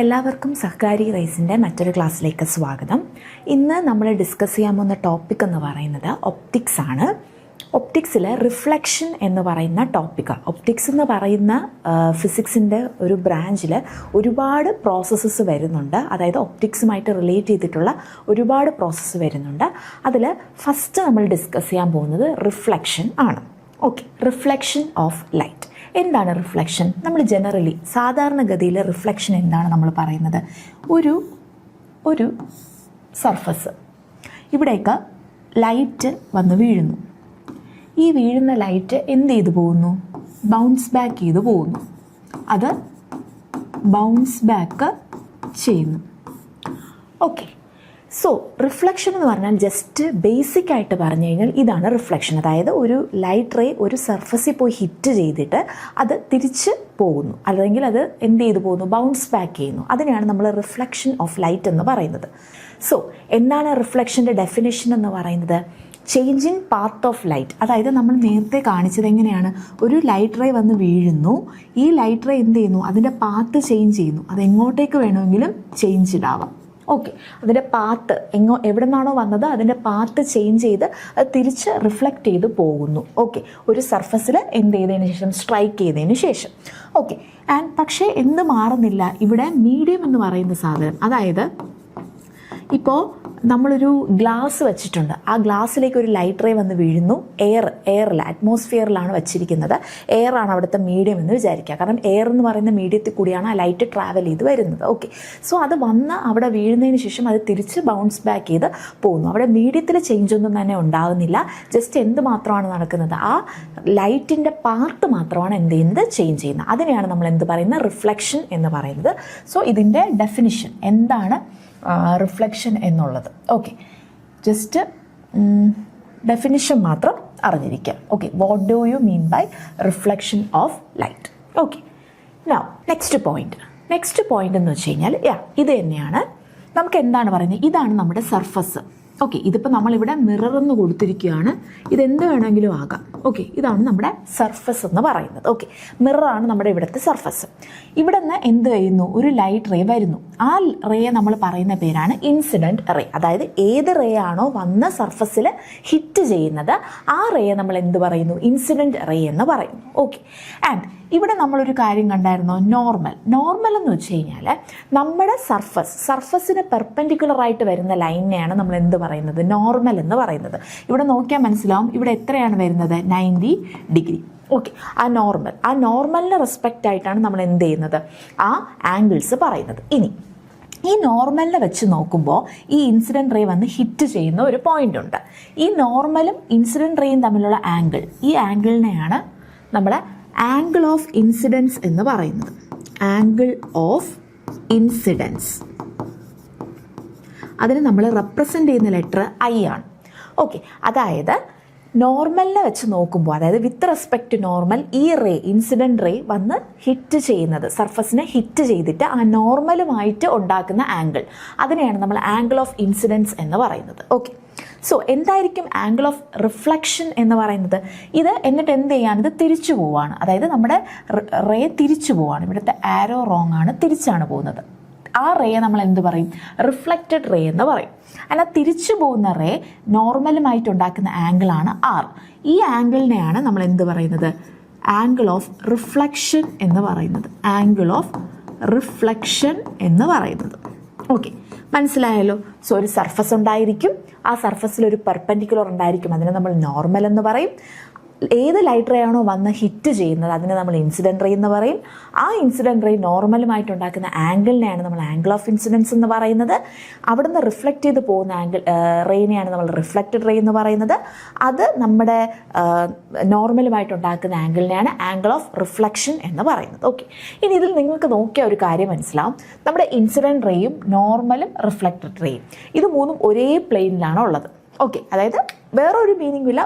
എല്ലാവർക്കും സഹകാരി റൈസിൻ്റെ മറ്റൊരു ക്ലാസ്സിലേക്ക് സ്വാഗതം. ഇന്ന് നമ്മൾ ഡിസ്കസ് ചെയ്യാൻ പോകുന്ന ടോപ്പിക് എന്ന് പറയുന്നത് ഒപ്റ്റിക്സ് ആണ്. ഒപ്റ്റിക്സിൽ റിഫ്ലക്ഷൻ എന്ന് പറയുന്ന ടോപ്പിക്ക്. ഒപ്റ്റിക്സ് എന്ന് പറയുന്ന ഫിസിക്സിൻ്റെ ഒരു ബ്രാഞ്ചിൽ ഒരുപാട് പ്രോസസ്സസ് വരുന്നുണ്ട്. അതായത് ഒപ്റ്റിക്സുമായിട്ട് റിലേറ്റ് ചെയ്തിട്ടുള്ള ഒരുപാട് പ്രോസസ്സ് വരുന്നുണ്ട്. അതിൽ ഫസ്റ്റ് നമ്മൾ ഡിസ്കസ് ചെയ്യാൻ പോകുന്നത് റിഫ്ലക്ഷൻ ആണ്. Okay, reflection of light. എന്താണ് റിഫ്ലക്ഷൻ? നമ്മൾ ജനറലി സാധാരണഗതിയിൽ റിഫ്ലക്ഷൻ എന്താണ് നമ്മൾ പറയുന്നത്? ഒരു സർഫസ്, ഇവിടേക്ക് ലൈറ്റ് വന്ന് വീഴുന്നു. ഈ വീഴുന്ന ലൈറ്റ് എന്ത് ചെയ്തു പോകുന്നു? ബൗൺസ് ബാക്ക് ചെയ്തു പോകുന്നു. അത് ബൗൺസ് ബാക്ക് ചെയ്യുന്നു. ഓക്കെ, സോ റിഫ്ലക്ഷൻ എന്ന് പറഞ്ഞാൽ ജസ്റ്റ് ബേസിക് ആയിട്ട് പറഞ്ഞു കഴിഞ്ഞാൽ ഇതാണ് റിഫ്ലക്ഷൻ. അതായത് ഒരു ലൈറ്റ് റേ ഒരു സർഫസിൽ പോയി ഹിറ്റ് ചെയ്തിട്ട് അത് തിരിച്ച് പോകുന്നു, അല്ലെങ്കിൽ അത് എന്ത് ചെയ്തു പോകുന്നു? ബൗൺസ് ബാക്ക് ചെയ്യുന്നു. അതിനെയാണ് നമ്മൾ റിഫ്ലക്ഷൻ ഓഫ് ലൈറ്റ് എന്ന് പറയുന്നത്. സോ എന്താണ് റിഫ്ലക്ഷൻ്റെ ഡെഫിനിഷൻ എന്ന് പറയുന്നത്? Changing path of light. അതായത് നമ്മൾ നേരത്തെ കാണിച്ചത് എങ്ങനെയാണ്? ഒരു ലൈറ്റ് റേ വന്ന് വീഴുന്നു, ഈ ലൈറ്റ് റേ എന്ത് ചെയ്യുന്നു? അതിൻ്റെ പാത്ത് ചേഞ്ച് ചെയ്യുന്നു. അത് എങ്ങോട്ടേക്ക് വേണമെങ്കിലും ചേഞ്ച് ആവാം. ഓക്കെ, അതിൻ്റെ പാത്ത് എവിടെ നിന്നാണോ വന്നത് അതിൻ്റെ പാത്ത് ചേഞ്ച് ചെയ്ത് അത് തിരിച്ച് റിഫ്ലക്റ്റ് ചെയ്ത് പോകുന്നു. ഓക്കെ, ഒരു സർഫസിൽ എന്ത് ചെയ്തതിന് ശേഷം? സ്ട്രൈക്ക് ചെയ്തതിന് ശേഷം. ഓക്കെ, പക്ഷേ എന്ത് മാറുന്നില്ല? ഇവിടെ മീഡിയം എന്ന് പറയുന്ന സാധനം, അതായത് ഇപ്പോൾ നമ്മളൊരു ഗ്ലാസ് വെച്ചിട്ടുണ്ട്. ആ ഗ്ലാസ്സിലേക്ക് ഒരു ലൈറ്റ് റേ വന്ന് വീഴുന്നു. എയറിൽ അറ്റ്മോസ്ഫിയറിലാണ് വെച്ചിരിക്കുന്നത്. എയറാണ് അവിടുത്തെ മീഡിയം എന്ന് വിചാരിക്കുക. കാരണം എയർ എന്ന് പറയുന്ന മീഡിയത്തിൽ കൂടിയാണ് ആ ലൈറ്റ് ട്രാവൽ ചെയ്ത് വരുന്നത്. ഓക്കെ, സോ അത് വന്ന് അവിടെ വീഴുന്നതിന് ശേഷം അത് തിരിച്ച് ബൗൺസ് ബാക്ക് ചെയ്ത് പോകുന്നു. അവിടെ മീഡിയത്തിൽ ചേഞ്ച് ഒന്നും തന്നെ ഉണ്ടാകുന്നില്ല. ജസ്റ്റ് എന്ത് മാത്രമാണ് നടക്കുന്നത്? ആ ലൈറ്റിൻ്റെ പാർട്ട് മാത്രമാണ് എന്ത് ചെയ്യുന്നത്? ചേഞ്ച് ചെയ്യുന്നത്. അതിനെയാണ് നമ്മൾ എന്ത് പറയുന്നത്? റിഫ്ലക്ഷൻ എന്ന് പറയുന്നത്. സോ ഇതിൻ്റെ ഡെഫിനിഷൻ എന്താണ് റിഫ്ലക്ഷൻ എന്നുള്ളത്? ഓക്കെ, ജസ്റ്റ് ഡെഫിനിഷൻ മാത്രം അറിഞ്ഞിരിക്കുക. Okay, what do you mean by reflection of light? Okay, now next point എന്ന് വെച്ച് കഴിഞ്ഞാൽ ഇത് തന്നെയാണ്. നമുക്ക് എന്താണ് പറയുന്നത്? ഇതാണ് നമ്മുടെ സർഫസ്. ഓക്കെ, ഇതിപ്പോൾ നമ്മളിവിടെ മിറർ എന്ന് കൊടുത്തിരിക്കുകയാണ്. ഇതെന്ത് വേണമെങ്കിലും ആകാം. ഓക്കെ, ഇതാണ് നമ്മുടെ സർഫസ് എന്ന് പറയുന്നത്. ഓക്കെ, മിററാണ് നമ്മുടെ ഇവിടുത്തെ സർഫസ്. ഇവിടെ നിന്ന് എന്ത് ചെയ്യുന്നു? ഒരു ലൈറ്റ് റേ വരുന്നു. ആ റേയെ നമ്മൾ പറയുന്ന പേരാണ് ഇൻസിഡൻറ്റ് റേ. അതായത് ഏത് റേ ആണോ വന്ന സർഫസിൽ ഹിറ്റ് ചെയ്യുന്നത് ആ റേയെ നമ്മൾ എന്ത് പറയുന്നു? ഇൻസിഡൻറ്റ് റേ എന്ന് പറയുന്നു. ഓക്കെ, ആൻഡ് ഇവിടെ നമ്മളൊരു കാര്യം കണ്ടായിരുന്നോ? നോർമൽ എന്ന് വെച്ച് കഴിഞ്ഞാൽ നമ്മുടെ സർഫസിന് പെർപെൻഡിക്കുലറായിട്ട് വരുന്ന ലൈനിനെയാണ് നമ്മൾ എന്ത് പറയുന്നത്? നോർമൽ എന്ന് പറയുന്നത്. ഇവിടെ നോക്കിയാൽ മനസ്സിലാവും ഇവിടെ എത്രയാണ് വരുന്നത്? 90 ഡിഗ്രി. ഓക്കെ, ആ നോർമലിന് റെസ്പെക്റ്റ് ആയിട്ടാണ് നമ്മൾ എന്ത് ചെയ്യുന്നത്? ആ ആംഗിൾസ് പറയുന്നത്. ഇനി ഈ നോർമലിനെ വെച്ച് നോക്കുമ്പോൾ ഈ ഇൻസിഡൻറ്റ് റേ വന്ന് ഹിറ്റ് ചെയ്യുന്ന ഒരു പോയിന്റ് ഉണ്ട്. ഈ നോർമലും ഇൻസിഡൻറ്റ് റേയും തമ്മിലുള്ള ആംഗിൾ, ഈ ആംഗിളിനെയാണ് നമ്മൾ ആംഗിൾ ഓഫ് ഇൻസിഡൻസ് എന്ന് പറയുന്നത്. ആംഗിൾ ഓഫ് ഇൻസിഡൻസ്, അതിന് നമ്മൾ റെപ്രസെൻ്റ് ചെയ്യുന്ന ലെറ്റർ ഐ ആണ്. ഓക്കെ, അതായത് നോർമലിനെ വെച്ച് നോക്കുമ്പോൾ, അതായത് വിത്ത് റെസ്പെക്ട് നോർമൽ, ഈ റേ ഇൻസിഡൻറ്റ് റേ വന്ന് ഹിറ്റ് ചെയ്യുന്നത്, സർഫസിനെ ഹിറ്റ് ചെയ്തിട്ട് ആ നോർമലുമായിട്ട് ഉണ്ടാക്കുന്ന ആംഗിൾ, അതിനെയാണ് നമ്മൾ ആംഗിൾ ഓഫ് ഇൻസിഡൻസ് എന്ന് പറയുന്നത്. ഓക്കെ, സോ എന്തായിരിക്കും ആംഗിൾ ഓഫ് റിഫ്ലക്ഷൻ എന്ന് പറയുന്നത്? ഇത് എന്നിട്ട് എന്ത് ചെയ്യാണ്? ഇത് തിരിച്ചു പോവുകയാണ്. അതായത് നമ്മുടെ റേ തിരിച്ചു പോവുകയാണ്. ഇവിടുത്തെ ആരോ റോങ് ആണ്, തിരിച്ചാണ് പോകുന്നത്. ആ റേയെ നമ്മൾ എന്ത് പറയും? റിഫ്ലക്റ്റഡ് റേ എന്ന് പറയും. അല്ല, തിരിച്ചു പോകുന്ന റേ നോർമലുമായിട്ടുണ്ടാക്കുന്ന ആംഗിളാണ് ആർ. ഈ ആംഗിളിനെയാണ് നമ്മൾ എന്ത് പറയുന്നത്? ആംഗിൾ ഓഫ് റിഫ്ലക്ഷൻ എന്ന് പറയുന്നത്. ആംഗിൾ ഓഫ് റിഫ്ലക്ഷൻ എന്ന് പറയുന്നത്. ഓക്കെ, മനസ്സിലായല്ലോ? സോ ഒരു സർഫസ് ഉണ്ടായിരിക്കും, ആ സർഫസിൽ ഒരു പെർപെൻഡിക്കുലർ ഉണ്ടായിരിക്കും, അതിനെ നമ്മൾ നോർമൽ എന്ന് പറയും. ഏത് ലൈറ്റ് റേ ആണോ വന്ന് ഹിറ്റ് ചെയ്യുന്നത് അതിനെ നമ്മൾ ഇൻസിഡൻറ്റ് റേ എന്ന് പറയും. ആ ഇൻസിഡൻറ്റ് റേ നോർമലുമായിട്ടുണ്ടാക്കുന്ന ആംഗിളിനെയാണ് നമ്മൾ ആംഗിൾ ഓഫ് ഇൻസിഡൻസ് എന്ന് പറയുന്നത്. അവിടെ നിന്ന് റിഫ്ലക്റ്റ് ചെയ്ത് പോകുന്ന റേനെയാണ് നമ്മൾ റിഫ്ലക്റ്റഡ് റേ എന്ന് പറയുന്നത്. അത് നമ്മുടെ നോർമലുമായിട്ടുണ്ടാക്കുന്ന ആംഗിളിനെയാണ് ആംഗിൾ ഓഫ് റിഫ്ലക്ഷൻ എന്ന് പറയുന്നത്. ഓക്കെ, ഇനി ഇതിൽ നിങ്ങൾക്ക് നോക്കിയ ഒരു കാര്യം മനസ്സിലാവും. നമ്മുടെ ഇൻസിഡൻറ്റ് റേയും നോർമലും റിഫ്ലക്റ്റഡ് റേയും ഇത് മൂന്നും ഒരേ പ്ലെയിനിലാണ് ഉള്ളത്. ഓക്കെ, അതായത് വേറൊരു മീനിങ്ങും ഇല്ല.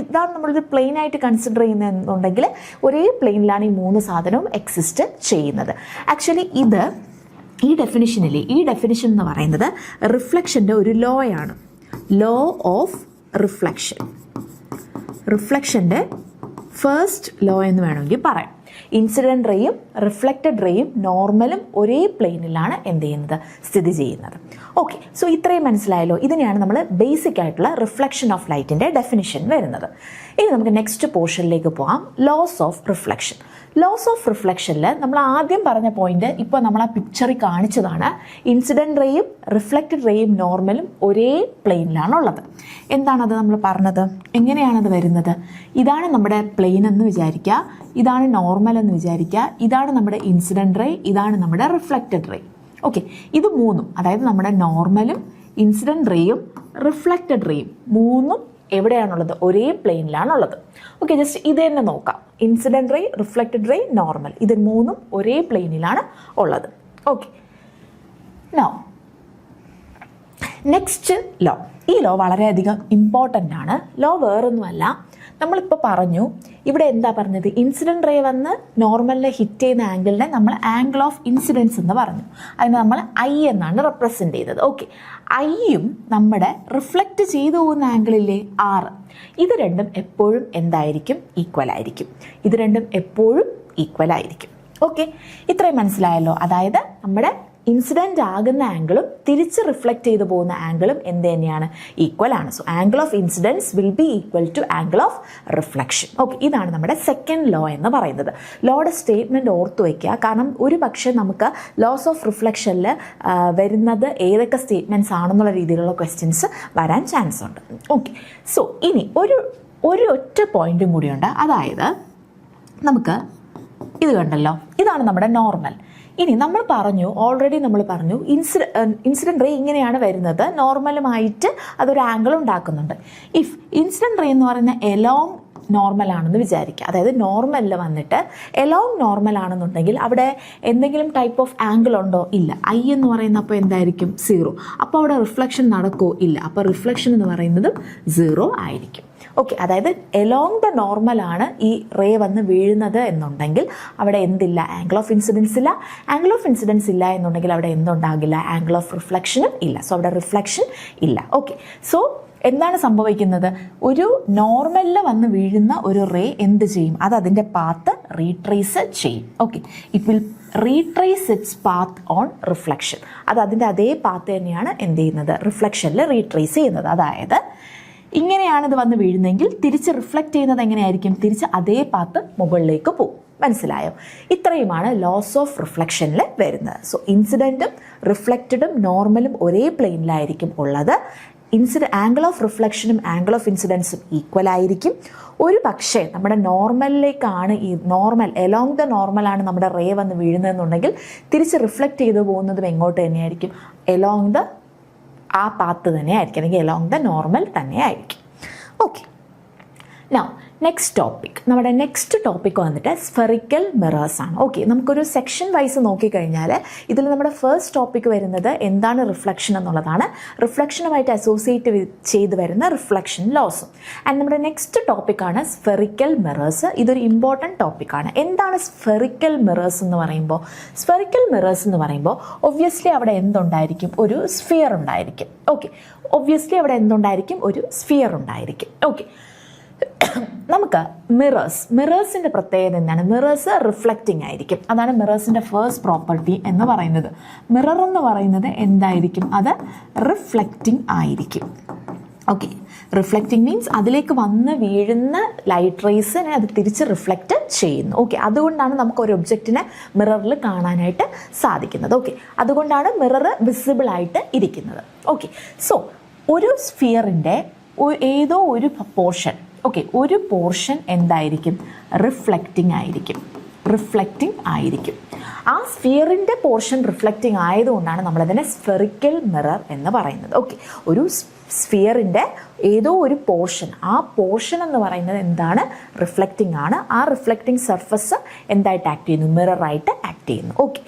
ഇതാണ് നമ്മളൊരു പ്ലെയിൻ ആയിട്ട് കൺസിഡർ ചെയ്യുന്നതെന്നുണ്ടെങ്കിൽ ഒരേ പ്ലെയിനിലാണ് ഈ മൂന്ന് സാധനവും എക്സിസ്റ്റ് ചെയ്യുന്നത്. ആക്ച്വലി ഈ ഡെഫിനിഷൻ എന്ന് പറയുന്നത് റിഫ്ലക്ഷൻ്റെ ഒരു ലോ ആണ്. ലോ ഓഫ് റിഫ്ലക്ഷൻ്റെ ഫസ്റ്റ് ലോ എന്ന് വേണമെങ്കിൽ പറയാം. ഇൻസിഡൻറ്റ് റേയും റിഫ്ലക്റ്റഡ് റേയും നോർമലും ഒരേ പ്ലെയിനിലാണ് എന്ത് ചെയ്യുന്നത്, സ്ഥിതി ചെയ്യുന്നത്. ഓക്കെ, സോ ഇത്രയും മനസ്സിലായല്ലോ. ഇതിനെയാണ് നമ്മൾ ബേസിക് ആയിട്ടുള്ള റിഫ്ലക്ഷൻ ഓഫ് ലൈറ്റിൻ്റെ ഡെഫിനിഷൻ വരുന്നത്. ഇനി നമുക്ക് നെക്സ്റ്റ് പോർഷനിലേക്ക് പോകാം, laws of reflection. Laws of റിഫ്ലക്ഷനിൽ നമ്മൾ ആദ്യം പറഞ്ഞ പോയിന്റ് ഇപ്പോൾ നമ്മൾ ആ പിക്ചറിൽ കാണിച്ചതാണ്. ഇൻസിഡൻറ്റ് റേയും റിഫ്ലക്റ്റഡ് റേയും നോർമലും ഒരേ പ്ലെയിനിലാണുള്ളത്. എന്താണത് നമ്മൾ പറഞ്ഞത്? എങ്ങനെയാണത് വരുന്നത്? ഇതാണ് നമ്മുടെ പ്ലെയിൻ എന്ന് വിചാരിക്കുക, ഇതാണ് നോർമൽ എന്ന് വിചാരിക്കുക, ഇതാണ് നമ്മുടെ ഇൻസിഡൻറ്റ് റേ, ഇതാണ് നമ്മുടെ റിഫ്ലക്റ്റഡ് റേ. ഓക്കെ, ഇത് മൂന്നും, അതായത് നമ്മുടെ നോർമലും ഇൻസിഡൻറ്റ് റേയും റിഫ്ലക്റ്റഡ് റേയും മൂന്നും എവിടെയാണുള്ളത്? ഒരേ പ്ലെയിനിലാണുള്ളത്. ഓക്കെ, ജസ്റ്റ് ഇത് തന്നെ നോക്കാം. Incident ray, reflected ray, normal, ഇത് മൂന്നും ഒരേ പ്ലെയിനിലാണ് ഉള്ളത്. Okay, now next law. ഈ ലോ വളരെയധികം ഇമ്പോർട്ടൻ്റ് ആണ്. ലോ വേറൊന്നുമല്ല, നമ്മളിപ്പോൾ പറഞ്ഞു ഇവിടെ എന്താ പറഞ്ഞത്, ഇൻസിഡൻറ്റ് റേ വന്ന് നോർമലിനെ ഹിറ്റ് ചെയ്യുന്ന ആംഗിളിനെ നമ്മൾ ആംഗിൾ ഓഫ് ഇൻസിഡൻസ് എന്ന് പറഞ്ഞു. അതിന് നമ്മൾ ഐ എന്നാണ് റെപ്രസെൻ്റ് ചെയ്തത്. ഓക്കെ, ഐയും നമ്മുടെ റിഫ്ലക്റ്റ് ചെയ്തു പോകുന്ന ആംഗിളിലെ ആർ, ഇത് രണ്ടും എപ്പോഴും എന്തായിരിക്കും? ഈക്വൽ ആയിരിക്കും. ഇത് രണ്ടും എപ്പോഴും ഈക്വൽ ആയിരിക്കും. ഓക്കെ, ഇത്രയും മനസ്സിലായല്ലോ. അതായത് നമ്മുടെ ഇൻസിഡൻ്റ് ആകുന്ന ആംഗിളും തിരിച്ച് റിഫ്ലക്റ്റ് ചെയ്തു പോകുന്ന ആംഗിളും എന്ത് തന്നെയാണ്? ഈക്വൽ ആണ്. So angle of incidence will be equal to angle of reflection. Okay, ഇതാണ് നമ്മുടെ സെക്കൻഡ് ലോ എന്ന് പറയുന്നത്. ലോയുടെ സ്റ്റേറ്റ്മെൻറ്റ് ഓർത്തു വയ്ക്കുക, കാരണം ഒരു പക്ഷേ നമുക്ക് ലോസ് ഓഫ് റിഫ്ലക്ഷനിൽ വരുന്നത് ഏതൊക്കെ സ്റ്റേറ്റ്മെൻറ്റ്സ് ആണെന്നുള്ള രീതിയിലുള്ള ക്വസ്റ്റ്യൻസ് വരാൻ ചാൻസ് ഉണ്ട്. ഓക്കെ, സോ ഇനി ഒരു ഒറ്റ പോയിന്റും കൂടിയുണ്ട്. അതായത് നമുക്ക് ഇത് കണ്ടല്ലോ, ഇതാണ് നമ്മുടെ നോർമൽ. ഇനി നമ്മൾ ഓൾറെഡി നമ്മൾ പറഞ്ഞു ഇൻസിഡൻറ്റ് റേ ഇങ്ങനെയാണ് വരുന്നത്, നോർമലുമായിട്ട് അതൊരു ആംഗിൾ ഉണ്ടാക്കുന്നുണ്ട്. ഇഫ് ഇൻസിഡൻറ്റ് റേ എന്ന് പറയുന്ന എലോങ് നോർമൽ ആണെന്ന് വിചാരിക്കുക, അതായത് നോർമലിൽ വന്നിട്ട് എലോങ് നോർമൽ ആണെന്നുണ്ടെങ്കിൽ അവിടെ എന്തെങ്കിലും ടൈപ്പ് ഓഫ് ആംഗിൾ ഉണ്ടോ? ഇല്ല. ഐ എന്ന് പറയുന്നപ്പോൾ എന്തായിരിക്കും? 0. അപ്പോൾ അവിടെ റിഫ്ലക്ഷൻ നടക്കുമോ? ഇല്ല. അപ്പോൾ റിഫ്ലക്ഷൻ എന്ന് പറയുന്നതും 0 ആയിരിക്കും. ഓക്കെ, അതായത് എലോങ് ദ നോർമലാണ് ഈ റേ വന്ന് വീഴുന്നത് എന്നുണ്ടെങ്കിൽ അവിടെ എന്തില്ല? ആംഗിൾ ഓഫ് ഇൻസിഡൻസ് ഇല്ല. ആംഗിൾ ഓഫ് ഇൻസിഡൻസ് ഇല്ല എന്നുണ്ടെങ്കിൽ അവിടെ എന്തുണ്ടാകില്ല? ആംഗിൾ ഓഫ് റിഫ്ലക്ഷനും ഇല്ല. സോ അവിടെ റിഫ്ലക്ഷൻ ഇല്ല. ഓക്കെ, സോ എന്താണ് സംഭവിക്കുന്നത്? ഒരു നോർമലിൽ വന്ന് വീഴുന്ന ഒരു റേ എന്ത് ചെയ്യും? അത് അതിൻ്റെ പാത്ത് റീട്രേസ് ചെയ്യും. Okay, it will retrace it's path on reflection. അത് അതിൻ്റെ അതേ പാത്ത് തന്നെയാണ് എന്ത് ചെയ്യുന്നത്? റിഫ്ലക്ഷനിൽ റീട്രേസ് ചെയ്യുന്നത്. അതായത് ഇങ്ങനെയാണ് ഇത് വന്ന് വീഴുന്നതെങ്കിൽ തിരിച്ച് റിഫ്ലക്റ്റ് ചെയ്യുന്നത് എങ്ങനെയായിരിക്കും? തിരിച്ച് അതേ പാത്ത് മുകളിലേക്ക് പോകും. മനസ്സിലായോ? ഇത്രയുമാണ് ലോസ് ഓഫ് റിഫ്ലക്ഷനിൽ വരുന്നത്. സോ ഇൻസിഡൻറ്റും റിഫ്ലക്റ്റഡും നോർമലും ഒരേ പ്ലെയിനിലായിരിക്കും ഉള്ളത്. ആംഗിൾ ഓഫ് റിഫ്ലക്ഷനും ആംഗിൾ ഓഫ് ഇൻസിഡൻസും ഈക്വൽ ആയിരിക്കും. ഒരു പക്ഷേ നമ്മുടെ നോർമലിലേക്കാണ് ഈ നോർമൽ, എലോങ് ദ നോർമലാണ് നമ്മുടെ റേ വന്ന് വീഴുന്നതെന്നുണ്ടെങ്കിൽ തിരിച്ച് റിഫ്ലക്റ്റ് ചെയ്തു പോകുന്നതും എങ്ങോട്ട് തന്നെയായിരിക്കും? എലോങ് ദ ആ പാത്ത് തന്നെ ആയിരിക്കും, അല്ലെങ്കിൽ എലോങ് ദ നോർമൽ തന്നെ ആയിരിക്കും. Okay, now next topic. നമ്മുടെ നെക്സ്റ്റ് ടോപ്പിക് വന്നിട്ട് സ്ഫെറിക്കൽ മിറേഴ്സ് ആണ്. ഓക്കെ, നമുക്കൊരു സെക്ഷൻ വൈസ് നോക്കിക്കഴിഞ്ഞാൽ ഇതിൽ നമ്മുടെ ഫസ്റ്റ് ടോപ്പിക് വരുന്നത് എന്താണ് റിഫ്ലക്ഷൻ എന്നുള്ളതാണ്. റിഫ്ലക്ഷനുമായിട്ട് അസോസിയേറ്റ് ചെയ്ത് വരുന്ന റിഫ്ലക്ഷൻ ലോസും. ആൻഡ് നമ്മുടെ നെക്സ്റ്റ് ടോപ്പിക്കാണ് സ്ഫെറിക്കൽ മിറേഴ്സ്. ഇതൊരു ഇമ്പോർട്ടൻറ്റ് ടോപ്പിക്കാണ്. എന്താണ് സ്ഫെറിക്കൽ മിറേഴ്സ് എന്ന് പറയുമ്പോൾ? സ്ഫെറിക്കൽ മിറേഴ്സ് എന്ന് പറയുമ്പോൾ ഒബ്വിയസ്ലി അവിടെ എന്തുണ്ടായിരിക്കും? ഒരു സ്ഫിയർ ഉണ്ടായിരിക്കും. ഓക്കെ, ഒബ്വിയസ്ലി അവിടെ എന്തുണ്ടായിരിക്കും? ഒരു സ്ഫിയർ ഉണ്ടായിരിക്കും. ഓക്കെ, നമുക്ക് മിറേഴ്സിൻ്റെ പ്രത്യേകത എന്താണ്? മിറേഴ്സ് റിഫ്ലക്റ്റിംഗ് ആയിരിക്കും. അതാണ് മിറേഴ്സിൻ്റെ ഫസ്റ്റ് പ്രോപ്പർട്ടി എന്ന് പറയുന്നത്. മിറർ എന്ന് പറയുന്നത് എന്തായിരിക്കും? അത് റിഫ്ലക്റ്റിംഗ് ആയിരിക്കും. ഓക്കെ, റിഫ്ലക്റ്റിംഗ് മീൻസ് അതിലേക്ക് വന്ന് വീഴുന്ന ലൈറ്റ് റേസിനെ അത് തിരിച്ച് റിഫ്ലക്റ്റ് ചെയ്യുന്നു. ഓക്കെ, അതുകൊണ്ടാണ് നമുക്ക് ഒരു ഒബ്ജക്റ്റിനെ മിററിൽ കാണാനായിട്ട് സാധിക്കുന്നത്. ഓക്കെ, അതുകൊണ്ടാണ് മിറർ വിസിബിൾ ആയിട്ട് ഇരിക്കുന്നത്. ഓക്കെ, സോ ഒരു സ്ഫിയറിൻ്റെ ഏതോ ഒരു പോർഷൻ, ഓക്കെ, ഒരു പോർഷൻ എന്തായിരിക്കും? റിഫ്ലക്റ്റിംഗ് ആയിരിക്കും. ആ സ്ഫിയറിൻ്റെ പോർഷൻ റിഫ്ലക്റ്റിംഗ് ആയതുകൊണ്ടാണ് നമ്മളതിനെ സ്ഫെറിക്കൽ മിറർ എന്ന് പറയുന്നത്. ഓക്കെ, ഒരു സ്ഫിയറിൻ്റെ ഏതോ ഒരു പോർഷൻ, ആ പോർഷൻ എന്ന് പറയുന്നത് എന്താണ്? റിഫ്ലക്റ്റിംഗ് ആണ്. ആ റിഫ്ലക്റ്റിംഗ് സർഫസ് എന്തായിട്ട് ആക്ട് ചെയ്യുന്നു? മിററായിട്ട് ആക്ട് ചെയ്യുന്നു. ഓക്കെ,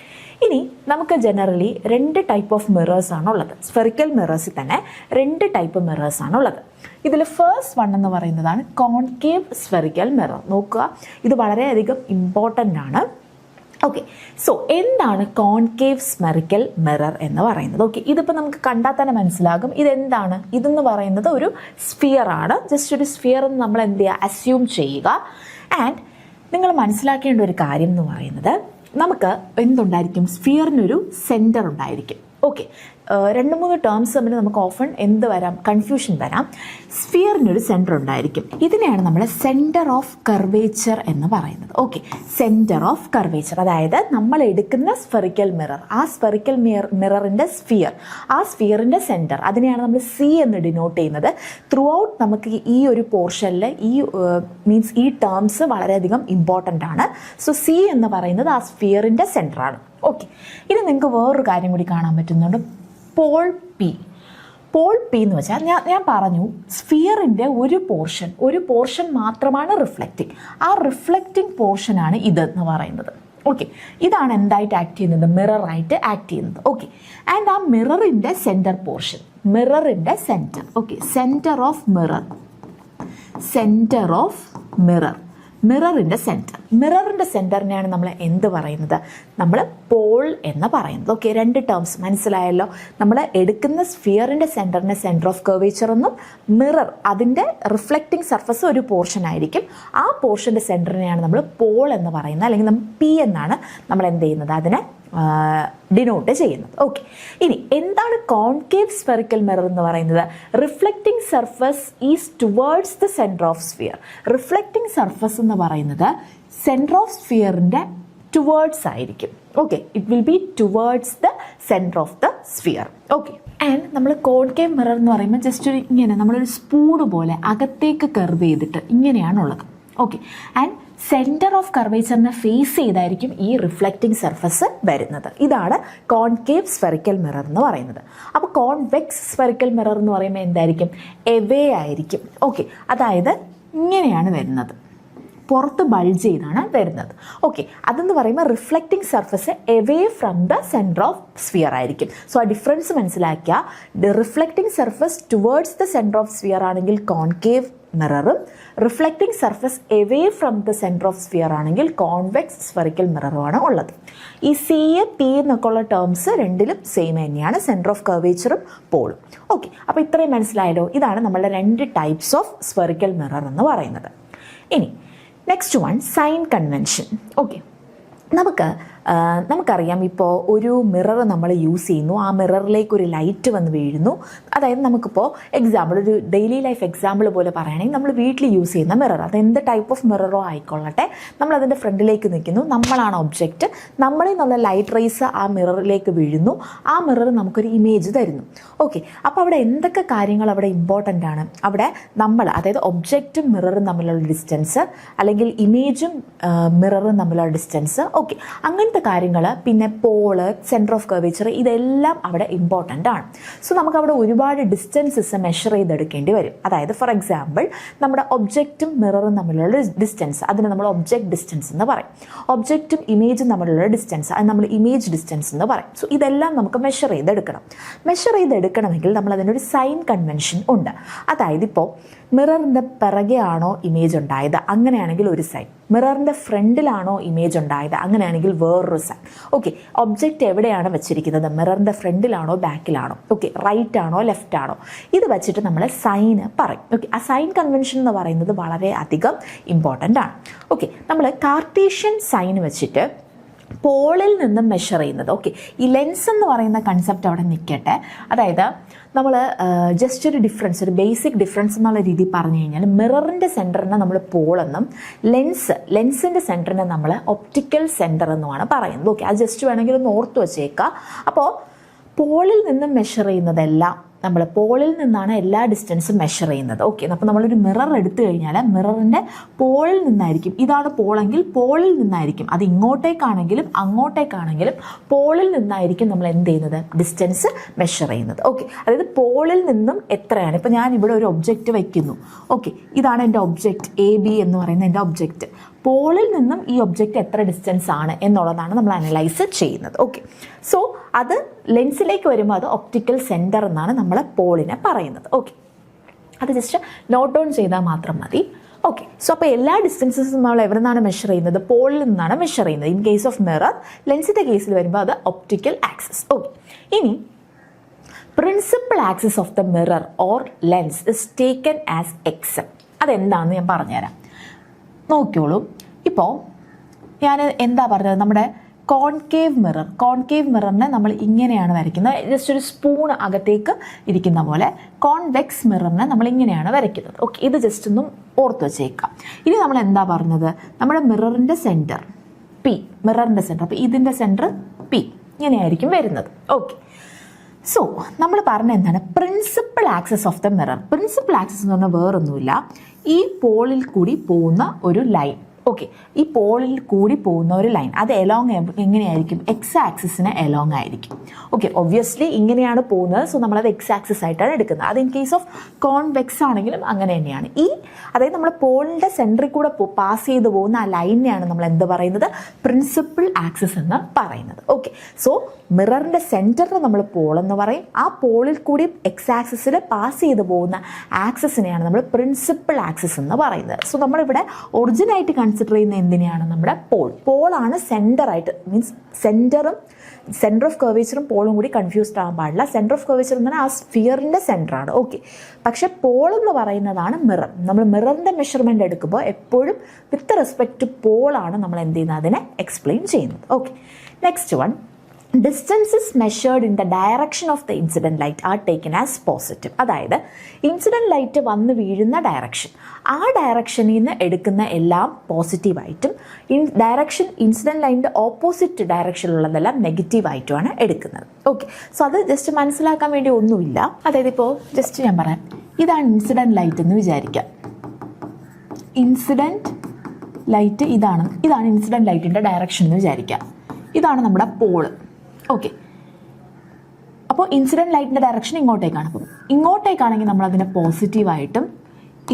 ഇനി നമുക്ക് ജനറലി 2 ടൈപ്പ് ഓഫ് മിറേഴ്സ് ആണുള്ളത്. സ്ഫെറിക്കൽ മിറേഴ്സിൽ തന്നെ 2 ടൈപ്പ് മിറേഴ്സ് ആണുള്ളത്. ഇതിൽ ഫസ്റ്റ് വൺ എന്ന് പറയുന്നതാണ് കോൺകേവ് സ്ഫെറിക്കൽ മിറർ. നോക്കുക, ഇത് വളരെയധികം ഇമ്പോർട്ടൻ്റ് ആണ്. ഓക്കെ, സോ എന്താണ് കോൺകേവ് സ്ഫെറിക്കൽ മിറർ എന്ന് പറയുന്നത്? ഓക്കെ, ഇതിപ്പോൾ നമുക്ക് കണ്ടാൽ തന്നെ മനസ്സിലാകും ഇതെന്താണ്. ഇതെന്ന് പറയുന്നത് ഒരു സ്ഫിയർ ആണ്. ജസ്റ്റ് ഒരു സ്ഫിയർ എന്ന് നമ്മൾ എന്ത് ചെയ്യുക? അസ്യൂം ചെയ്യുക. ആൻഡ് നിങ്ങൾ മനസ്സിലാക്കേണ്ട ഒരു കാര്യം എന്ന് പറയുന്നത്, നമുക്ക് എന്തുണ്ടായിരിക്കും, സ്ഫിയറിനൊരു സെൻറ്റർ ഉണ്ടായിരിക്കും. ഓക്കെ, 2-3 ടേംസ് തമ്മിൽ നമുക്ക് ഓഫൺ എന്ത് വരാം, കൺഫ്യൂഷൻ വരാം. സ്ഫിയറിനൊരു സെൻറ്റർ ഉണ്ടായിരിക്കും. ഇതിനെയാണ് നമ്മൾ സെൻറ്റർ ഓഫ് കർവേച്ചർ എന്ന് പറയുന്നത്. ഓക്കെ, സെൻറ്റർ ഓഫ് കർവേച്ചർ, അതായത് നമ്മൾ എടുക്കുന്ന സ്ഫെറിക്കൽ മിറർ, ആ സ്ഫെറിക്കൽ മിററിൻ്റെ സ്ഫിയർ, ആ സ്ഫിയറിൻ്റെ സെൻറ്റർ, അതിനെയാണ് നമ്മൾ സി എന്ന് ഡിനോട്ട് ചെയ്യുന്നത്. ത്രൂ ഔട്ട് നമുക്ക് ഈ ഒരു പോർഷനിൽ മീൻസ് ഈ ടേംസ് വളരെയധികം ഇമ്പോർട്ടൻ്റ് ആണ്. സോ സി എന്ന് പറയുന്നത് ആ സ്ഫിയറിൻ്റെ സെൻറ്ററാണ്. ഓക്കെ, ഇനി നിങ്ങൾക്ക് വേറൊരു കാര്യം കൂടി കാണാൻ പറ്റുന്നുണ്ട്, പോൾ പി. പോൾ പി എന്ന് വെച്ചാൽ ഞാൻ പറഞ്ഞു, സ്ഫിയറിൻ്റെ ഒരു പോർഷൻ മാത്രമാണ് റിഫ്ലക്റ്റിംഗ്. ആ റിഫ്ലക്റ്റിംഗ് പോർഷനാണ് ഇതെന്ന് പറയുന്നത്. ഓക്കെ, ഇതാണ് എന്തായിട്ട് ആക്ട് ചെയ്യുന്നത്, മിററായിട്ട് ആക്ട് ചെയ്യുന്നത്. ഓക്കെ, ആൻഡ് ആ മിററിൻ്റെ സെൻറ്റർ പോർഷൻ, മിററിൻ്റെ centre, okay, centre of mirror, മിററിൻ്റെ സെൻറ്റർ, മിററിൻ്റെ സെൻറ്ററിനെയാണ് നമ്മൾ എന്ത് പറയുന്നത്, നമ്മൾ പോൾ എന്ന് പറയുന്നത്. ഓക്കെ, 2 ടേംസ് മനസ്സിലായല്ലോ. നമ്മൾ എടുക്കുന്ന സ്ഫിയറിൻ്റെ സെൻറ്ററിനെ സെൻറ്റർ ഓഫ് കർവേച്ചർ എന്നും, മിറർ അതിൻ്റെ റിഫ്ലക്റ്റിംഗ് സർഫസ് ഒരു പോർഷൻ ആയിരിക്കും, ആ പോർഷൻ്റെ സെൻറ്ററിനെയാണ് നമ്മൾ പോൾ എന്ന് പറയുന്നത്, അല്ലെങ്കിൽ നമ്മൾ പി എന്നാണ് നമ്മൾ എന്ത് ചെയ്യുന്നത്, അതിനെ ഡിനോട്ട് ചെയ്യുന്നത്. ഓക്കെ, ഇനി എന്താണ് കോൺകേവ് സ്ഫെറിക്കൽ മിറർ എന്ന് പറയുന്നത്? Reflecting surface is towards the centre of sphere. Reflecting surface എന്ന് പറയുന്നത് സെൻറ്റർ ഓഫ് സ്ഫിയറിൻ്റെ ടുവേർഡ്സ് ആയിരിക്കും. Okay, it will be towards the centre of the sphere. Okay, and നമ്മൾ കോൺകേവ് മിറർ എന്ന് പറയുമ്പോൾ ജസ്റ്റ് ഇങ്ങനെ നമ്മളൊരു സ്പൂണ് പോലെ അകത്തേക്ക് കർവ് ചെയ്തിട്ട് ഇങ്ങനെയാണുള്ളത്. ഓക്കെ, ആൻഡ് സെൻറ്റർ ഓഫ് കർവേച്ചറിനെ ഫേസ് ചെയ്തായിരിക്കും ഈ റിഫ്ലക്റ്റിംഗ് സർഫസ് വരുന്നത്. ഇതാണ് കോൺകേവ് സ്ഫെറിക്കൽ മിറർ എന്ന് പറയുന്നത്. അപ്പോൾ കോൺവെക്സ് സ്ഫെറിക്കൽ മിറർ എന്ന് പറയുമ്പോൾ എന്തായിരിക്കും, എവേ ആയിരിക്കും. ഓക്കെ, അതായത് ഇങ്ങനെയാണ് വരുന്നത്, പുറത്ത് ബൾജ് ചെയ്താണ് വരുന്നത്. ഓക്കെ, അതെന്ന് പറയുമ്പോൾ reflecting surface away from the centre of sphere ആയിരിക്കും. സോ ആ ഡിഫറൻസ് മനസ്സിലാക്കുക. Reflecting surface towards the centre of sphere ആണെങ്കിൽ കോൺകേവ് മിററും, reflecting surface away from the centre of sphere ആണെങ്കിൽ കോൺവെക്സ് സ്ഫെറിക്കൽ മിററുമാണ് ഉള്ളത്. ഈ സി എ പി എന്നൊക്കെ ഉള്ള ടേംസ് രണ്ടിലും സെയിം തന്നെയാണ്, സെൻറ്റർ ഓഫ് കർവേച്ചറും പോളും. ഓക്കെ, അപ്പോൾ ഇത്രയും മനസ്സിലായല്ലോ. ഇതാണ് നമ്മളുടെ 2 ടൈപ്സ് ഓഫ് സ്ഫെറിക്കൽ മിറർ എന്ന് പറയുന്നത്. ഇനി next one, sign convention. Okay, നമുക്കറിയാം, ഇപ്പോൾ ഒരു മിറർ നമ്മൾ യൂസ് ചെയ്യുന്നു, ആ മിററിലേക്ക് ഒരു ലൈറ്റ് വന്ന് വീഴുന്നു. അതായത് നമുക്കിപ്പോൾ എക്സാമ്പിൾ, ഒരു ഡെയിലി ലൈഫ് എക്സാമ്പിൾ പോലെ പറയുകയാണെങ്കിൽ, നമ്മൾ വീട്ടിൽ യൂസ് ചെയ്യുന്ന മിറർ, അത് എന്ത് ടൈപ്പ് ഓഫ് മിററോ ആയിക്കൊള്ളട്ടെ, നമ്മളതിൻ്റെ ഫ്രണ്ടിലേക്ക് നിൽക്കുന്നു, നമ്മളാണ് ഒബ്ജക്റ്റ്, നമ്മളിൽ നിന്നുള്ള ലൈറ്റ് റേസ് ആ മിററിലേക്ക് വീഴുന്നു, ആ മിറർ നമുക്കൊരു ഇമേജ് തരുന്നു. ഓക്കെ, അപ്പോൾ അവിടെ എന്തൊക്കെ കാര്യങ്ങൾ അവിടെ ഇമ്പോർട്ടൻ്റ് ആണ്, അവിടെ നമ്മൾ, അതായത് ഒബ്ജക്റ്റും മിററും തമ്മിലുള്ള ഡിസ്റ്റൻസ്, അല്ലെങ്കിൽ ഇമേജും മിററും തമ്മിലുള്ള ഡിസ്റ്റൻസ്, ഓക്കെ, അങ്ങനത്തെ കാര്യങ്ങൾ, പിന്നെ പോള്, സെൻറ്റർ ഓഫ് കർവേച്ചർ, ഇതെല്ലാം അവിടെ ഇമ്പോർട്ടൻ്റ് ആണ്. സോ നമുക്കവിടെ ഒരുപാട് ഡിസ്റ്റൻസസ് മെഷർ ചെയ്തെടുക്കേണ്ടി വരും. അതായത് ഫോർ എക്സാമ്പിൾ, നമ്മുടെ ഒബ്ജക്റ്റും മിററും തമ്മിലുള്ള ഡിസ്റ്റൻസ്, അതിന് നമ്മൾ ഒബ്ജക്റ്റ് ഡിസ്റ്റൻസ് എന്ന് പറയും. ഒബ്ജക്റ്റും ഇമേജും തമ്മിലുള്ള ഡിസ്റ്റൻസ്, അത് നമ്മൾ ഇമേജ് ഡിസ്റ്റൻസ് എന്ന് പറയും. സോ ഇതെല്ലാം നമുക്ക് മെഷർ ചെയ്തെടുക്കണമെങ്കിൽ നമ്മൾ അതിനൊരു സൈൻ കൺവെൻഷൻ ഉണ്ട്. അതായത് ഇപ്പോൾ മിററിൻ്റെ പിറകെ ആണോ ഇമേജ് ഉണ്ടായത്, അങ്ങനെയാണെങ്കിൽ ഒരു സൈൻ. മിററിൻ്റെ ഫ്രണ്ടിലാണോ ഇമേജ് ഉണ്ടായത്, അങ്ങനെയാണെങ്കിൽ വേറൊരു സൈൻ. ഓക്കെ, ഒബ്ജക്റ്റ് എവിടെയാണ് വെച്ചിരിക്കുന്നത്, മിററിൻ്റെ ഫ്രണ്ടിലാണോ ബാക്കിലാണോ, ഓക്കെ, റൈറ്റ് ആണോ ലെഫ്റ്റ് ആണോ, ഇത് വെച്ചിട്ട് നമ്മൾ സൈന് പറയും. ഓക്കെ, ആ സൈൻ കൺവെൻഷൻ എന്ന് പറയുന്നത് വളരെ അധികം ഇമ്പോർട്ടൻ്റ് ആണ്. ഓക്കെ, നമ്മൾ കാർട്ടീഷ്യൻ സൈൻ വെച്ചിട്ട് പോളിൽ നിന്നും മെഷർ ചെയ്യുന്നത്. ഓക്കെ, ഈ ലെൻസ് എന്ന് പറയുന്ന കൺസെപ്റ്റ് അവിടെ നിൽക്കട്ടെ. അതായത് നമ്മൾ ജസ്റ്റ് ഒരു ഡിഫറൻസ്, ഒരു ബേസിക് ഡിഫറൻസ് എന്നുള്ള രീതിയിൽ പറഞ്ഞു കഴിഞ്ഞാൽ, മിററിൻ്റെ സെൻറ്ററിനെ നമ്മൾ പോളെന്നും ലെൻസിൻ്റെ സെൻറ്ററിനെ നമ്മൾ ഒപ്റ്റിക്കൽ സെൻറ്റർ എന്നുമാണ് പറയുന്നത്. ഓക്കെ, അത് ജസ്റ്റ് വേണമെങ്കിൽ ഒന്ന് ഓർത്ത് വെച്ചേക്കാം. അപ്പോൾ പോളിൽ നിന്നും മെഷർ ചെയ്യുന്നതെല്ലാം, നമ്മൾ പോളിൽ നിന്നാണ് എല്ലാ ഡിസ്റ്റൻസും മെഷർ ചെയ്യുന്നത്. ഓക്കെ, അപ്പോൾ നമ്മളൊരു മിറർ എടുത്തു കഴിഞ്ഞാൽ മിററിൻ്റെ പോളിൽ നിന്നായിരിക്കും, ഇതാണ് പോളെങ്കിൽ പോളിൽ നിന്നായിരിക്കും, അത് ഇങ്ങോട്ടേക്കാണെങ്കിലും അങ്ങോട്ടേക്കാണെങ്കിലും പോളിൽ നിന്നായിരിക്കും നമ്മൾ എന്ത് ചെയ്യുന്നത്, ഡിസ്റ്റൻസ് മെഷർ ചെയ്യുന്നത്. ഓക്കെ, അതായത് പോളിൽ നിന്നും എത്രയാണ്, ഇപ്പോൾ ഞാൻ ഇവിടെ ഒരു ഒബ്ജക്റ്റ് വയ്ക്കുന്നു. ഓക്കെ, ഇതാണ് എൻ്റെ ഒബ്ജക്റ്റ് AB എന്ന് പറയുന്ന എൻ്റെ ഒബ്ജക്റ്റ്. പോളിൽ നിന്നും ഈ ഒബ്ജക്റ്റ് എത്ര ഡിസ്റ്റൻസ് ആണ് എന്നുള്ളതാണ് നമ്മൾ അനലൈസ് ചെയ്യുന്നത്. ഓക്കെ, സോ അത് ലെൻസിലേക്ക് വരുമ്പോൾ അത് ഒപ്റ്റിക്കൽ സെൻറ്റർ എന്നാണ് നമ്മൾ പോളിനെ പറയുന്നത്. ഓക്കെ, അത് ജസ്റ്റ് നോട്ട് ഡൗൺ ചെയ്താൽ മാത്രം മതി. ഓക്കെ, സോ അപ്പോൾ എല്ലാ ഡിസ്റ്റൻസസും നമ്മൾ എവിടെ നിന്നാണ് മെഷർ ചെയ്യുന്നത്, പോളിൽ നിന്നാണ് മെഷർ ചെയ്യുന്നത്. ഇൻ കേസ് ഓഫ് മിറർ, ലെൻസിൻ്റെ കേസിൽ വരുമ്പോൾ അത് ഒപ്റ്റിക്കൽ ആക്സിസ്. ഓക്കെ, ഇനി principal axis of the mirror or lens is taken as XM. അതെന്താണെന്ന് ഞാൻ പറഞ്ഞുതരാം, നോക്കിയോളൂ. ഇപ്പോൾ ഞാൻ എന്താ പറഞ്ഞത്, നമ്മുടെ കോൺകേവ് മിററിനെ നമ്മൾ ഇങ്ങനെയാണ് വരയ്ക്കുന്നത്. ജസ്റ്റ് ഒരു സ്പൂൺ അകത്തേക്ക് ഇരിക്കുന്ന പോലെ. കോൺവെക്സ് മിററിനെ നമ്മൾ ഇങ്ങനെയാണ് വരയ്ക്കുന്നത്. ഓക്കെ, ഇത് ജസ്റ്റ് ഒന്നും ഓർത്ത് വെച്ചേക്കാം. ഇനി നമ്മൾ എന്താ പറഞ്ഞത്, നമ്മുടെ മിററിൻ്റെ സെൻറ്റർ പി, മിററിൻ്റെ സെൻറ്റർ, അപ്പോൾ ഇതിൻ്റെ സെൻറ്റർ പി, ഇങ്ങനെയായിരിക്കും വരുന്നത്. ഓക്കെ, സോ നമ്മൾ പറഞ്ഞ എന്താണ്, principal axis of the mirror. Principal axis എന്ന് പറഞ്ഞാൽ വേറൊന്നുമില്ല, ഈ പോളിൽ കൂടി പോകുന്ന ഒരു ലൈൻ. ഓക്കെ, ഈ പോളിൽ കൂടി പോകുന്ന ഒരു ലൈൻ, അത് എലോങ് എങ്ങനെയായിരിക്കും, എക്സ് ആക്സിസിന് എലോങ് ആയിരിക്കും. ഓക്കെ, ഒബ്വിയസ്ലി ഇങ്ങനെയാണ് പോകുന്നത്, സോ നമ്മളത് എക്സ് ആക്സിസ് ആയിട്ടാണ് എടുക്കുന്നത്. അത് ഇൻ കേസ് ഓഫ് കോൺവെക്സ് ആണെങ്കിലും അങ്ങനെ തന്നെയാണ്. അതായത് നമ്മുടെ പോളിൻ്റെ സെൻറ്ററിൽ കൂടെ പാസ് ചെയ്ത് പോകുന്ന ആ ലൈനിനെയാണ് നമ്മൾ എന്ത് പറയുന്നത്, പ്രിൻസിപ്പൽ ആക്സിസ് എന്ന് പറയുന്നത്. ഓക്കെ, സോ മിററിൻ്റെ സെൻറ്ററിൽ നമ്മൾ പോളെന്ന് പറയും, ആ പോളിൽ കൂടി എക്സ് ആക്സിസിൽ പാസ് ചെയ്ത് പോകുന്ന ആക്സിസിനെയാണ് നമ്മൾ പ്രിൻസിപ്പൽ ആക്സിസ് എന്ന് പറയുന്നത്. സോ നമ്മളിവിടെ ഒറിജിനായിട്ട് കൺസിഡർ ചെയ്യുന്ന എന്തിനെയാണ്, നമ്മുടെ പോളാണ് സെൻറ്ററായിട്ട്, മീൻസ് സെൻറ്റർ ഓഫ് കർവേച്ചറും പോളും കൂടി കൺഫ്യൂസ്ഡ് ആകാൻ പാടില്ല. സെൻറ്റർ ഓഫ് കർവേച്ചർ എന്ന് പറഞ്ഞാൽ ആ സ്ഫിയറിൻ്റെ സെൻറ്ററാണ്. ഓക്കെ, പക്ഷെ പോൾ എന്ന് പറയുന്നതാണ് മിറർ. നമ്മൾ മിററിൻ്റെ മെഷർമെൻറ്റ് എടുക്കുമ്പോൾ എപ്പോഴും വിത്ത് റെസ്പെക്ട് ടു പോളാണ് നമ്മൾ എന്ത് ചെയ്യുന്നത്, അതിനെ എക്സ്പ്ലെയിൻ ചെയ്യുന്നത്. Okay, next one, distances measured in the direction of the incident light are taken as positive. അതായത് ഇൻസിഡൻറ്റ് ലൈറ്റ് വന്ന് വീഴുന്ന ഡയറക്ഷൻ, ആ ഡയറക്ഷനിൽ നിന്ന് എടുക്കുന്ന എല്ലാം പോസിറ്റീവായിട്ടും ഇൻസിഡൻറ്റ് ലൈനിൻ്റെ ഓപ്പോസിറ്റ് ഡയറക്ഷനിലുള്ളതെല്ലാം നെഗറ്റീവായിട്ടുമാണ് എടുക്കുന്നത്. ഓക്കെ, സോ അത് ജസ്റ്റ് മനസ്സിലാക്കാൻ വേണ്ടി ഒന്നുമില്ല. അതായത് ഇപ്പോൾ ജസ്റ്റ് ഞാൻ പറയാം, ഇതാണ് ഇൻസിഡൻറ്റ് ലൈറ്റ് എന്ന് വിചാരിക്കാം. ഇൻസിഡൻറ്റ് ലൈറ്റ് ഇതാണ് ഇൻസിഡൻറ്റ് ലൈറ്റിൻ്റെ ഡയറക്ഷൻ എന്ന് വിചാരിക്കാം. ഇതാണ് നമ്മുടെ പോള്. ഓക്കെ, അപ്പോൾ ഇൻസിഡൻറ്റ് ലൈറ്റിൻ്റെ ഡയറക്ഷൻ ഇങ്ങോട്ടേക്കാണ്. അപ്പം ഇങ്ങോട്ടേക്കാണെങ്കിൽ നമ്മളതിനെ പോസിറ്റീവായിട്ടും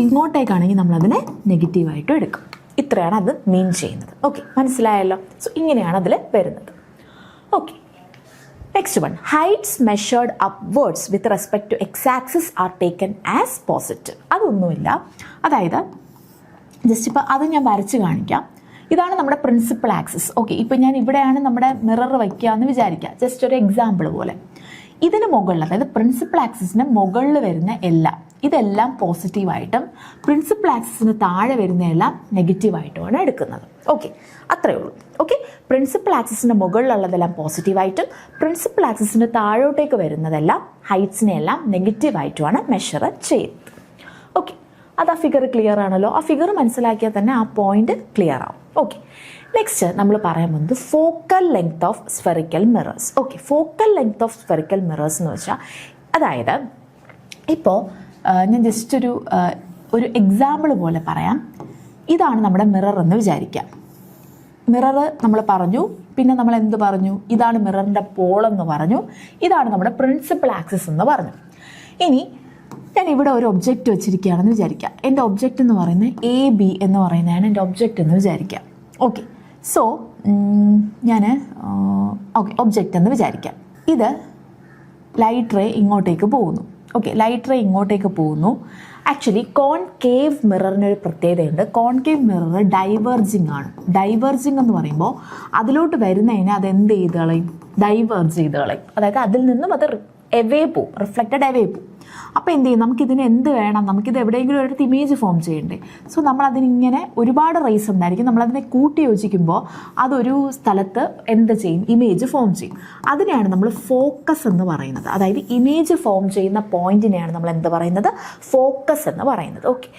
ഇങ്ങോട്ടേക്കാണെങ്കിൽ നമ്മളതിനെ നെഗറ്റീവായിട്ടും എടുക്കും. ഇത്രയാണ് അത് മീൻ ചെയ്യുന്നത്. ഓക്കെ, മനസ്സിലായല്ലോ. സോ ഇങ്ങനെയാണ് അതിൽ വരുന്നത്. Okay, next one, heights measured upwards with respect to X axis are taken as positive. അതൊന്നുമില്ല, അതായത് ജസ്റ്റ് ഇപ്പോൾ അത് ഞാൻ വരച്ച് കാണിക്കാം. ഇതാണ് നമ്മുടെ പ്രിൻസിപ്പൽ ആക്സിസ്. ഓക്കെ, ഇപ്പം ഞാൻ ഇവിടെയാണ് നമ്മുടെ മിറർ വയ്ക്കുക എന്ന് വിചാരിക്കുക, ജസ്റ്റ് ഒരു എക്സാമ്പിൾ പോലെ. ഇതിന് മുകളിൽ, അതായത് പ്രിൻസിപ്പൽ ആക്സിസിന് മുകളിൽ വരുന്ന ഇതെല്ലാം പോസിറ്റീവായിട്ടും പ്രിൻസിപ്പൽ ആക്സിസിന് താഴെ വരുന്ന എല്ലാം നെഗറ്റീവായിട്ടുമാണ് എടുക്കുന്നത്. ഓക്കെ, അത്രയേ ഉള്ളൂ. ഓക്കെ, പ്രിൻസിപ്പൽ ആക്സിസിന് മുകളിലുള്ളതെല്ലാം പോസിറ്റീവായിട്ടും പ്രിൻസിപ്പൽ ആക്സിസിന് താഴോട്ടേക്ക് വരുന്നതെല്ലാം ഹൈറ്റ്സിനെല്ലാം നെഗറ്റീവായിട്ടുമാണ് മെഷർ ചെയ്യുന്നത്. ഓക്കെ, അത് ആ ഫിഗർ ക്ലിയർ ആണല്ലോ. ആ ഫിഗർ മനസ്സിലാക്കിയാൽ തന്നെ ആ പോയിന്റ് ക്ലിയർ ആവും. ഓക്കെ, നെക്സ്റ്റ് നമ്മൾ പറയാൻ പോകുന്നത് focal length of spherical mirrors. Okay, focal length of spherical mirrors എന്ന് വെച്ചാൽ, അതായത് ഇപ്പോൾ ഞാൻ ജസ്റ്റ് ഒരു എക്സാമ്പിൾ പോലെ പറയാം. ഇതാണ് നമ്മുടെ മിറർ എന്ന് വിചാരിക്കാം. മിറർ നമ്മൾ പറഞ്ഞു, പിന്നെ നമ്മൾ എന്ത് പറഞ്ഞു, ഇതാണ് മിററിൻ്റെ പോളെന്ന് പറഞ്ഞു, ഇതാണ് നമ്മുടെ പ്രിൻസിപ്പൽ ആക്സിസ് എന്ന് പറഞ്ഞു. ഇനി ഞാൻ ഇവിടെ ഒരു ഒബ്ജക്റ്റ് വെച്ചിരിക്കുകയാണെന്ന് വിചാരിക്കാം. എൻ്റെ ഒബ്ജക്റ്റ് എന്ന് പറയുന്നത് AB എന്ന് പറയുന്നതാണ് എൻ്റെ ഒബ്ജക്റ്റ് എന്ന് വിചാരിക്കാം. ഓക്കെ, സോ ഞാൻ ഒബ്ജക്റ്റ് എന്ന് വിചാരിക്കാം. ഇത് ലൈറ്റ് റേ ഇങ്ങോട്ടേക്ക് പോകുന്നു. ഓക്കെ, ലൈറ്റ് റേ ഇങ്ങോട്ടേക്ക് പോകുന്നു. ആക്ച്വലി കോൺകേവ് മിററിനൊരു പ്രത്യേകതയുണ്ട്. കോൺകേവ് മിറർ ഡൈവേർജിങ് ആണ്. ഡൈവേർജിങ് എന്ന് പറയുമ്പോൾ അതിലോട്ട് വരുന്നതിന് അതെന്ത് ചെയ്ത് കളയും, ഡൈവേർജ് ചെയ്ത് കളയും. അതായത് അതിൽ നിന്നും അത് എവേ പോവും, റിഫ്ലക്റ്റഡ് എവേ പോവും. അപ്പോൾ എന്ത് ചെയ്യും, നമുക്കിതിന് എന്ത് വേണം, നമുക്കിത് എവിടെയെങ്കിലും ഒരിടത്ത് ഇമേജ് ഫോം ചെയ്യണ്ടേ. സോ നമ്മളതിനിങ്ങനെ ഒരുപാട് റേസ് ഉണ്ടായിരിക്കും, നമ്മളതിനെ കൂട്ടി യോജിക്കുമ്പോൾ അതൊരു സ്ഥലത്ത് എന്ത് ചെയ്യും, ഇമേജ് ഫോം ചെയ്യും. അതിനെയാണ് നമ്മൾ ഫോക്കസ് എന്ന് പറയുന്നത്. അതായത് ഇമേജ് ഫോം ചെയ്യുന്ന പോയിന്റിനെയാണ് നമ്മൾ എന്ത് പറയുന്നത്, ഫോക്കസ് എന്ന് പറയുന്നത്. ഓക്കെ,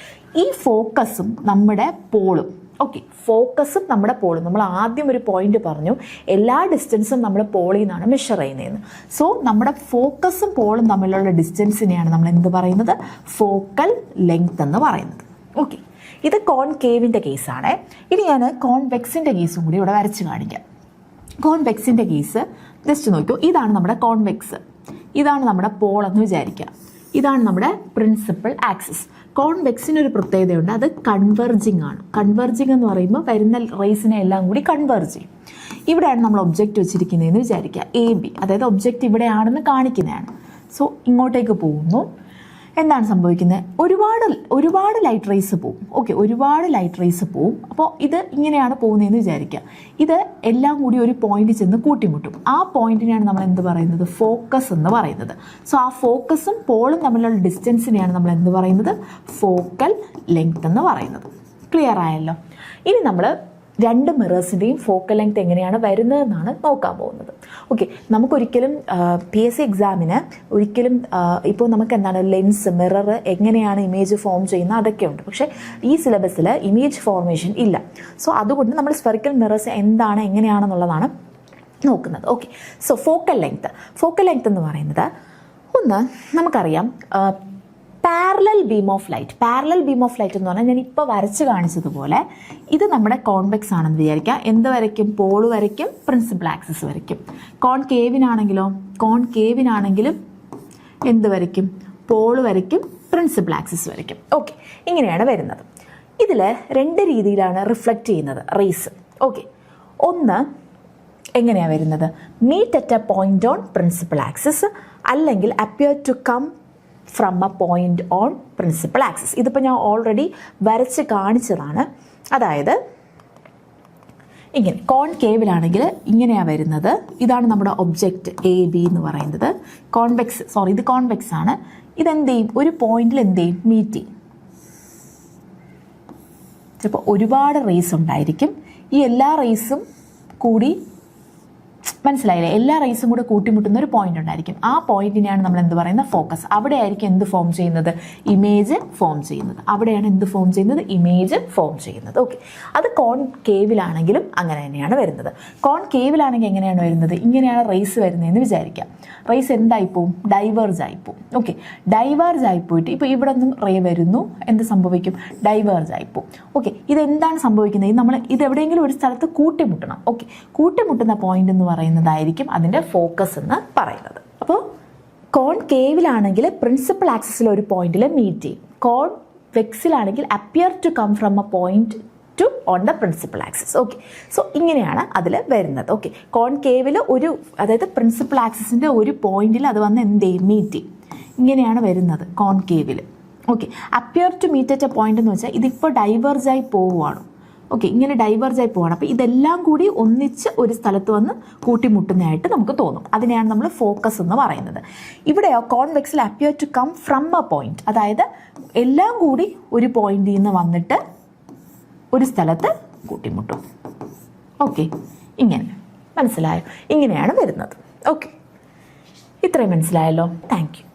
ഈ ഫോക്കസും നമ്മുടെ പോളും, ഓക്കെ, ഫോക്കസും നമ്മുടെ പോളും, നമ്മൾ ആദ്യം ഒരു പോയിന്റ് പറഞ്ഞു, എല്ലാ ഡിസ്റ്റൻസും നമ്മൾ പോളിൽ നിന്നാണ് മെഷർ ചെയ്യുന്നതെന്ന്. സോ നമ്മുടെ ഫോക്കസും പോളും തമ്മിലുള്ള ഡിസ്റ്റൻസിനെയാണ് നമ്മൾ എന്ത് പറയുന്നത്, ഫോക്കൽ ലെങ്ത് എന്ന് പറയുന്നത്. ഓക്കെ, ഇത് കോൺകേവിൻ്റെ കേസാണ്. ഇനി ഞാൻ കോൺവെക്സിൻ്റെ കേസും കൂടി ഇവിടെ വരച്ച് കാണിക്കാം. കോൺവെക്സിൻ്റെ കേസ് ജസ്റ്റ് നോക്കൂ. ഇതാണ് നമ്മുടെ കോൺവെക്സ്, ഇതാണ് നമ്മുടെ പോൾ എന്ന് വിചാരിക്കുക, ഇതാണ് നമ്മുടെ പ്രിൻസിപ്പൽ ആക്സിസ്. കോൺവെക്സിനൊരു പ്രത്യേകതയുണ്ട്, അത് കൺവെർജിങ് ആണ്. കൺവെർജിങ് എന്ന് പറയുമ്പോൾ വരുന്ന റേസിനെ എല്ലാം കൂടി കൺവെർജ് ചെയ്യും. ഇവിടെയാണ് നമ്മൾ ഒബ്ജക്റ്റ് വെച്ചിരിക്കുന്നതെന്ന് വിചാരിക്കുക, AB, അതായത് ഒബ്ജക്റ്റ് ഇവിടെയാണെന്ന് കാണിക്കുന്നതാണ്. സോ ഇങ്ങോട്ടേക്ക് പോകുന്നു. എന്താണ് സംഭവിക്കുന്നത്, ഒരുപാട് ലൈറ്റ് റേസ് പോവും. ഓക്കെ, ഒരുപാട് ലൈറ്റ് റേസ് പോവും. അപ്പോൾ ഇത് ഇങ്ങനെയാണ് പോകുന്നതെന്ന് വിചാരിക്കുക. ഇത് എല്ലാം കൂടി ഒരു പോയിന്റ് ചെന്ന് കൂട്ടിമുട്ടും. ആ പോയിന്റിനെയാണ് നമ്മൾ എന്ത് പറയുന്നത്, ഫോക്കസ് എന്ന് പറയുന്നത്. സോ ആ ഫോക്കസും പോളും തമ്മിലുള്ള ഡിസ്റ്റൻസിനെയാണ് നമ്മൾ എന്ത് പറയുന്നത്, ഫോക്കൽ ലെങ്ത് എന്ന് പറയുന്നത്. ക്ലിയർ ആയല്ലോ. ഇനി നമ്മൾ രണ്ട് മിറേഴ്സിൻ്റെയും ഫോക്കൽ ലെങ്ത് എങ്ങനെയാണ് വരുന്നതെന്നാണ് നോക്കാൻ പോകുന്നത്. ഓക്കെ, നമുക്കൊരിക്കലും PSC എക്സാമിന് ഒരിക്കലും ഇപ്പോൾ നമുക്ക് എന്താണ് ലെൻസ് മിറർ എങ്ങനെയാണ് ഇമേജ് ഫോം ചെയ്യുന്നത് അതൊക്കെ ഉണ്ട്. പക്ഷേ ഈ സിലബസിൽ ഇമേജ് ഫോർമേഷൻ ഇല്ല. സോ അതുകൊണ്ട് നമ്മൾ സ്ഫെറിക്കൽ മിറേഴ്സ് എന്താണ് എങ്ങനെയാണെന്നുള്ളതാണ് നോക്കുന്നത്. ഓക്കെ, സോ ഫോക്കൽ ലെങ്ത് എന്ന് പറയുന്നത് ഒന്ന് നമുക്കറിയാം പാരലൽ ബീം ഓഫ് ലൈറ്റ് എന്ന് പറഞ്ഞാൽ ഞാൻ ഇപ്പോൾ വരച്ച് കാണിച്ചതുപോലെ ഇത് നമ്മുടെ കോൺവെക്സ് ആണെന്ന് വിചാരിക്കുക. എന്ത് വരയ്ക്കും? പോള് വരയ്ക്കും, പ്രിൻസിപ്പൽ ആക്സിസ് വരയ്ക്കും. കോൺകേവിനാണെങ്കിലും എന്ത് വരയ്ക്കും? പോള് വരയ്ക്കും, പ്രിൻസിപ്പൽ ആക്സിസ് വരയ്ക്കും. ഓക്കെ, ഇങ്ങനെയാണ് വരുന്നത്. ഇതിൽ രണ്ട് രീതിയിലാണ് റിഫ്ലക്റ്റ് ചെയ്യുന്നത് റേസ്. ഓക്കെ, ഒന്ന് എങ്ങനെയാണ് വരുന്നത്? Meet at a point on principal axis, അല്ലെങ്കിൽ appear to come from a point on principal axis. ഇതിപ്പോൾ ഞാൻ ഓൾറെഡി വരച്ച് കാണിച്ചതാണ്. അതായത് ഇങ്ങനെ കോൺകേവിലാണെങ്കിൽ ഇങ്ങനെയാണ് വരുന്നത്. ഇതാണ് നമ്മുടെ ഒബ്ജക്റ്റ് AB എന്ന് പറയുന്നത്. ഇത് കോൺവെക്സ് ആണ്. ഇതെന്ത് ചെയ്യും? ഒരു പോയിന്റിൽ എന്ത് ചെയ്യും? മീറ്റ് ചെയ്യും. ചിലപ്പോൾ ഒരുപാട് റേസ് ഉണ്ടായിരിക്കും. ഈ എല്ലാ റേസും കൂടി മനസ്സിലായില്ലേ? എല്ലാ റേസും കൂടെ കൂട്ടിമുട്ടുന്ന ഒരു പോയിന്റ് ഉണ്ടായിരിക്കും. ആ പോയിന്റിനെയാണ് നമ്മൾ എന്ത് പറയുന്നത്? ഫോക്കസ്. അവിടെയായിരിക്കും എന്ത് ഫോം ചെയ്യുന്നത്? ഇമേജ് ഫോം ചെയ്യുന്നത്. അവിടെയാണ് എന്ത് ഫോം ചെയ്യുന്നത്? ഇമേജ് ഫോം ചെയ്യുന്നത്. ഓക്കെ, അത് കോൺകേവിലാണെങ്കിലും അങ്ങനെ തന്നെയാണ് വരുന്നത്. കോൺകേവിലാണെങ്കിൽ എങ്ങനെയാണ് വരുന്നത്? ഇങ്ങനെയാണ് റേസ് വരുന്നതെന്ന് വിചാരിക്കാം. റേസ് എന്തായിപ്പോവും? ഡൈവേർജ് ആയിപ്പോവും. ഓക്കെ, ഡൈവേർജ് ആയിപ്പോയിട്ട് ഇപ്പോൾ ഇവിടെ നിന്നും റേ വരുന്നു, എന്ത് സംഭവിക്കും? ഡൈവേർജ് ആയിപ്പോവും. ഓക്കെ, ഇതെന്താണ് സംഭവിക്കുന്നത്? നമ്മൾ ഇതെവിടെയെങ്കിലും ഒരു സ്ഥലത്ത് കൂട്ടിമുട്ടണം. ഓക്കെ, കൂട്ടിമുട്ടുന്ന പോയിന്റ് എന്ന് പറയുന്നതായിരിക്കും അതിൻ്റെ ഫോക്കസ് എന്ന് പറയുന്നത്. അപ്പോൾ കോൺകേവിലാണെങ്കിൽ പ്രിൻസിപ്പൽ ആക്സിസിൽ ഒരു പോയിന്റിൽ മീറ്റ് ചെയ്യും. കോൺവെക്സിലാണെങ്കിൽ appear to come from a point to on the principal axis. Okay, so ഇങ്ങനെയാണ് അതിൽ വരുന്നത്. ഓക്കെ, കോൺകേവിൽ അതായത് പ്രിൻസിപ്പൽ ആക്സിസിൻ്റെ ഒരു പോയിന്റിൽ അത് വന്ന് എന്ത് ചെയ്യും? മീറ്റ് ചെയ്യും. ഇങ്ങനെയാണ് വരുന്നത് കോൺകേവിൽ. Okay, appear to meet at a point എന്ന് വെച്ചാൽ ഇതിപ്പോൾ ഡൈവേർജായി പോവുകയാണ്. ഓക്കെ, ഇങ്ങനെ ഡൈവേർജായി പോവാണ്. അപ്പോൾ ഇതെല്ലാം കൂടി ഒന്നിച്ച് ഒരു സ്ഥലത്ത് വന്ന് കൂട്ടിമുട്ടുന്നതായിട്ട് നമുക്ക് തോന്നും. അതിനെയാണ് നമ്മൾ ഫോക്കസ് എന്ന് പറയുന്നത്. ഇവിടെയോ കോൺവെക്സിൽ appear to come from a point, അതായത് എല്ലാം കൂടി ഒരു പോയിന്റിൽ നിന്ന് വന്നിട്ട് ഒരു സ്ഥലത്ത് കൂട്ടിമുട്ടും. ഓക്കെ, ഇങ്ങനെ മനസ്സിലായോ? ഇങ്ങനെയാണ് വരുന്നത്. ഓക്കെ, ഇത്രയും മനസ്സിലായല്ലോ. Thank you.